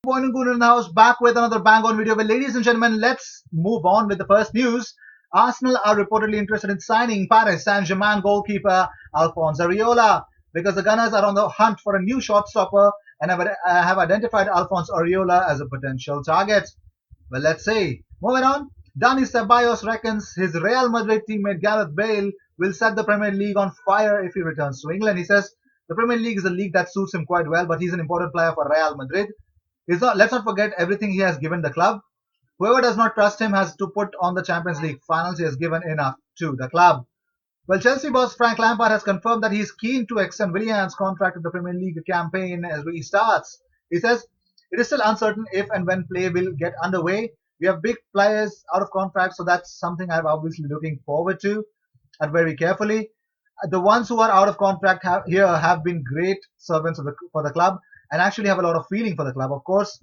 Boinungun in the house, back with another bang on video. Well, ladies and gentlemen, let's move on with the first news. Arsenal are reportedly interested in signing Paris Saint-Germain goalkeeper Alphonse Areola because the Gunners are on the hunt for a new shortstopper and have identified Alphonse Areola as a potential target. Well, let's see. Moving on, Dani Ceballos reckons his Real Madrid teammate Gareth Bale will set the Premier League on fire if he returns to England. He says the Premier League is a league that suits him quite well, but he's an important player for Real Madrid. Let's not forget everything he has given the club. Whoever does not trust him has to put on the Champions League finals. He has given enough to the club. Well, Chelsea boss Frank Lampard has confirmed that he is keen to extend Willian's contract if the Premier League campaign as restarts. He says it is still uncertain if and when play will get underway. We have big players out of contract, so that's something I'm obviously looking forward to and very carefully. The ones who are out of contract have been great servants for the club and actually have a lot of feeling for the club. Of course,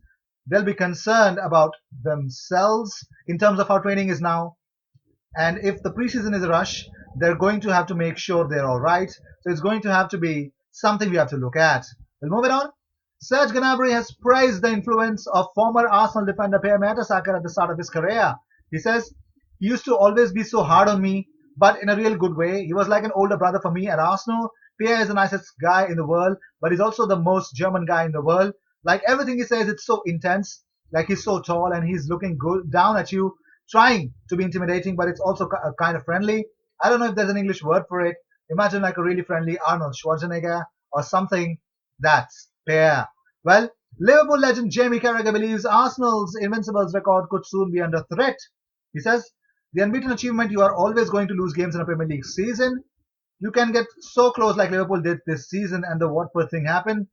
they'll be concerned about themselves in terms of how training is now. And if the preseason is a rush, they're going to have to make sure they're all right. So it's going to have to be something we have to look at. We'll move it on. Serge Gnabry has praised the influence of former Arsenal defender Pierre Mertesacker at the start of his career. He says, he used to always be so hard on me, but in a real good way. He was like an older brother for me at Arsenal. Pierre is the nicest guy in the world, but he's also the most German guy in the world. Like everything he says, it's so intense. Like he's so tall and he's looking good down at you, trying to be intimidating, but it's also kind of friendly. I don't know if there's an English word for it. Imagine like a really friendly Arnold Schwarzenegger or something. That's Pierre. Well, Liverpool legend Jamie Carragher believes Arsenal's Invincibles record could soon be under threat. He says, the unbeaten achievement, you are always going to lose games in a Premier League season. You can get so close like Liverpool did this season and the Watford thing happened.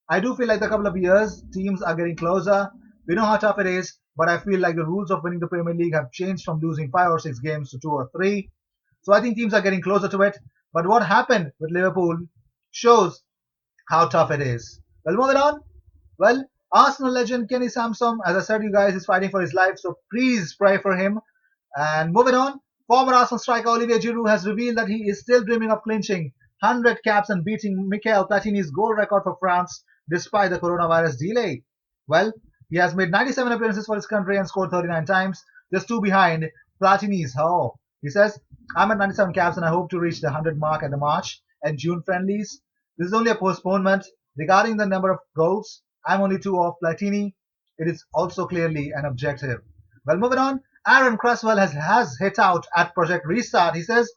I do feel like the couple of years, teams are getting closer. We know how tough it is, but I feel like the rules of winning the Premier League have changed from losing 5 or 6 games to 2 or 3. So I think teams are getting closer to it. But what happened with Liverpool shows how tough it is. Well, moving on. Well, Arsenal legend Kenny Samson, as I said, you guys, is fighting for his life, so please pray for him. And moving on, former Arsenal striker Olivier Giroud has revealed that he is still dreaming of clinching 100 caps and beating Michel Platini's goal record for France despite the coronavirus delay. Well, he has made 97 appearances for his country and scored 39 times, just 2 behind Platini's haul. He says, I'm at 97 caps and I hope to reach the 100 mark at the March and June friendlies. This is only a postponement. Regarding the number of goals, I'm only 2 off Platini. It is also clearly an objective. Well, moving on. Aaron Cresswell has hit out at Project Restart. He says,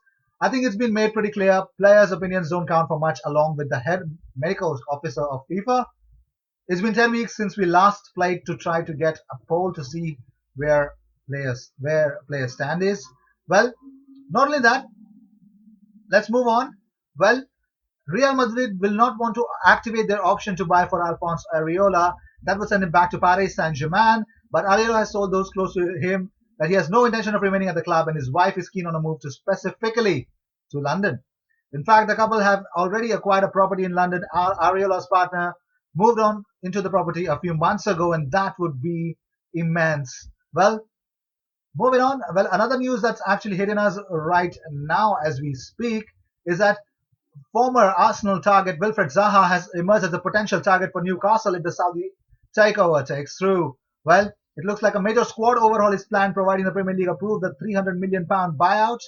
I think it's been made pretty clear players' opinions don't count for much along with the head medical officer of FIFA. It's been 10 weeks since we last played to try to get a poll to see where players stand is. Well, not only that, let's move on. Well, Real Madrid will not want to activate their option to buy for Alphonse Areola. That would send him back to Paris Saint-Germain. But Areola has told those close to him that he has no intention of remaining at the club and his wife is keen on a move to specifically to London. In fact, the couple have already acquired a property in London. Areola's partner moved on into the property a few months ago, and that would be immense. Well, moving on. Well, another news that's actually hitting us right now as we speak is that former Arsenal target Wilfred Zaha has emerged as a potential target for Newcastle if the Saudi takeover takes through. Well, it looks like a major squad overhaul is planned, providing the Premier League approved the £300 million buyout.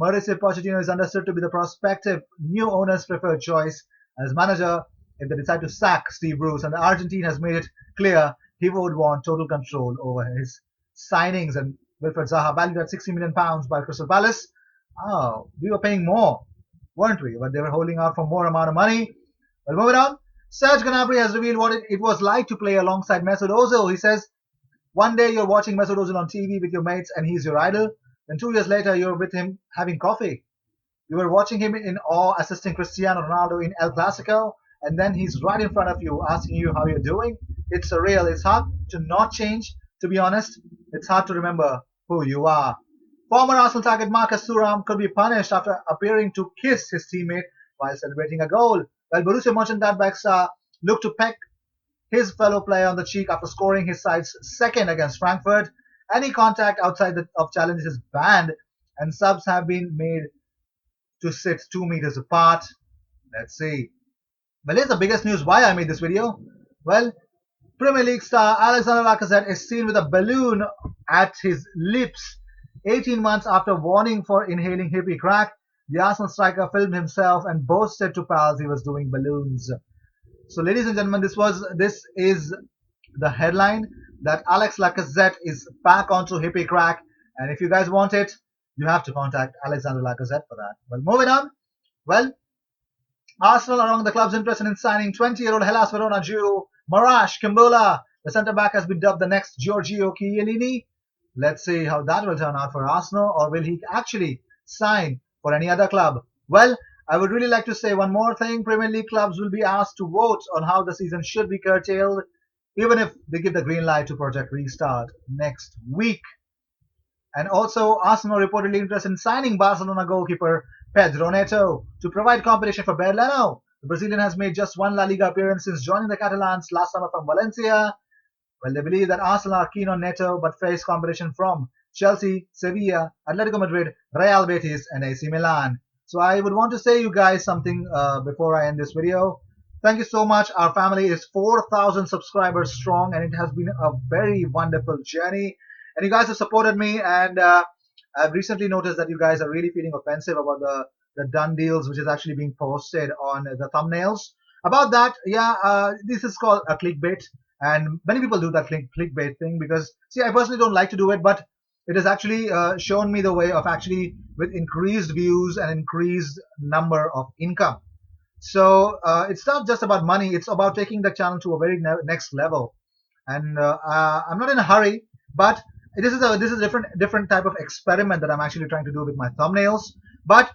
Mauricio Pochettino is understood to be the prospective new owner's preferred choice as manager if they decide to sack Steve Bruce, and the Argentine has made it clear he would want total control over his signings. And Wilfred Zaha, valued at £60 million by Crystal Palace. Oh, we were paying more, weren't we? But they were holding out for more amount of money. Well, moving on. Serge Gnabry has revealed what it was like to play alongside Mesut Ozil. He says, one day you're watching Mesut Ozil on TV with your mates and he's your idol. Then 2 years later you're with him having coffee. You were watching him in awe assisting Cristiano Ronaldo in El Clasico, and then he's right in front of you asking you how you're doing. It's surreal. It's hard to not change, to be honest. It's hard to remember who you are. Former Arsenal target Marcus Thuram could be punished after appearing to kiss his teammate while celebrating a goal. While Borussia Mönchengladbach star looked to peck his fellow player on the cheek after scoring his side's second against Frankfurt. Any contact outside of challenges is banned, and subs have been made to sit 2 meters apart. Let's see. Well, here's the biggest news why I made this video. Well, Premier League star Alexander Lacazette is seen with a balloon at his lips. 18 months after warning for inhaling hippie crack, the Arsenal striker filmed himself and boasted to pals he was doing balloons. So, ladies and gentlemen, this is the headline that Alex Lacazette is back onto hippie crack, and if you guys want it, you have to contact Alexander Lacazette for that. Well, moving on. Well, Arsenal are among the clubs interested in signing 20-year-old Hellas Verona duo Marash Kimbula. The centre-back has been dubbed the next Giorgio Chiellini. Let's see how that will turn out for Arsenal, or will he actually sign for any other club? Well, I would really like to say one more thing. Premier League clubs will be asked to vote on how the season should be curtailed, even if they give the green light to Project Restart next week. And also, Arsenal reportedly interested in signing Barcelona goalkeeper Pedro Neto to provide competition for Berlano. The Brazilian has made just one La Liga appearance since joining the Catalans last summer from Valencia. Well, they believe that Arsenal are keen on Neto but face competition from Chelsea, Sevilla, Atletico Madrid, Real Betis, and AC Milan. So I would want to say you guys something before I end this video. Thank you so much. Our family is 4,000 subscribers strong, and it has been a very wonderful journey. And you guys have supported me, and I've recently noticed that you guys are really feeling offensive about the done deals, which is actually being posted on the thumbnails. About that, yeah, this is called a clickbait, and many people do that clickbait thing because, see, I personally don't like to do it, but it has actually shown me the way of actually with increased views and increased number of income. So it's not just about money; it's about taking the channel to a very next level. And I'm not in a hurry, but this is a different type of experiment that I'm actually trying to do with my thumbnails. But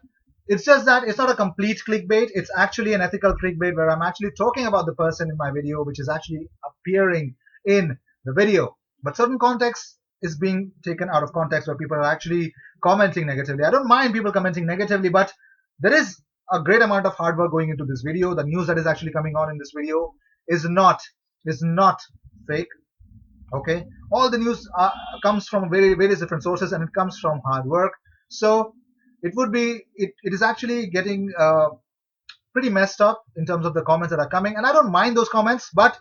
it's just that it's not a complete clickbait. It's actually an ethical clickbait where I'm actually talking about the person in my video, which is actually appearing in the video. But certain context is being taken out of context where people are actually commenting negatively. I don't mind people commenting negatively, but there is a great amount of hard work going into this video. The news that is actually coming on in this video is not fake. Okay, all the news comes from various different sources, and it comes from hard work. So it is actually getting pretty messed up in terms of the comments that are coming, and I don't mind those comments, but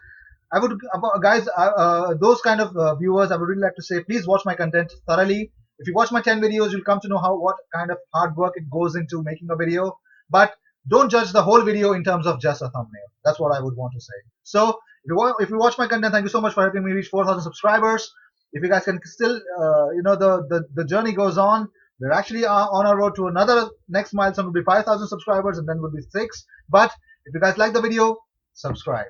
I would guys those kind of viewers, I would really like to say, please watch my content thoroughly. If you watch my 10 videos, you'll come to know what kind of hard work it goes into making a video. But don't judge the whole video in terms of just a thumbnail. That's what I would want to say. So if you watch my content, thank you so much for helping me reach 4,000 subscribers. If you guys can still, the journey goes on. We're actually on our road to another next milestone will be 5,000 subscribers, and then will be 6. But if you guys like the video, subscribe.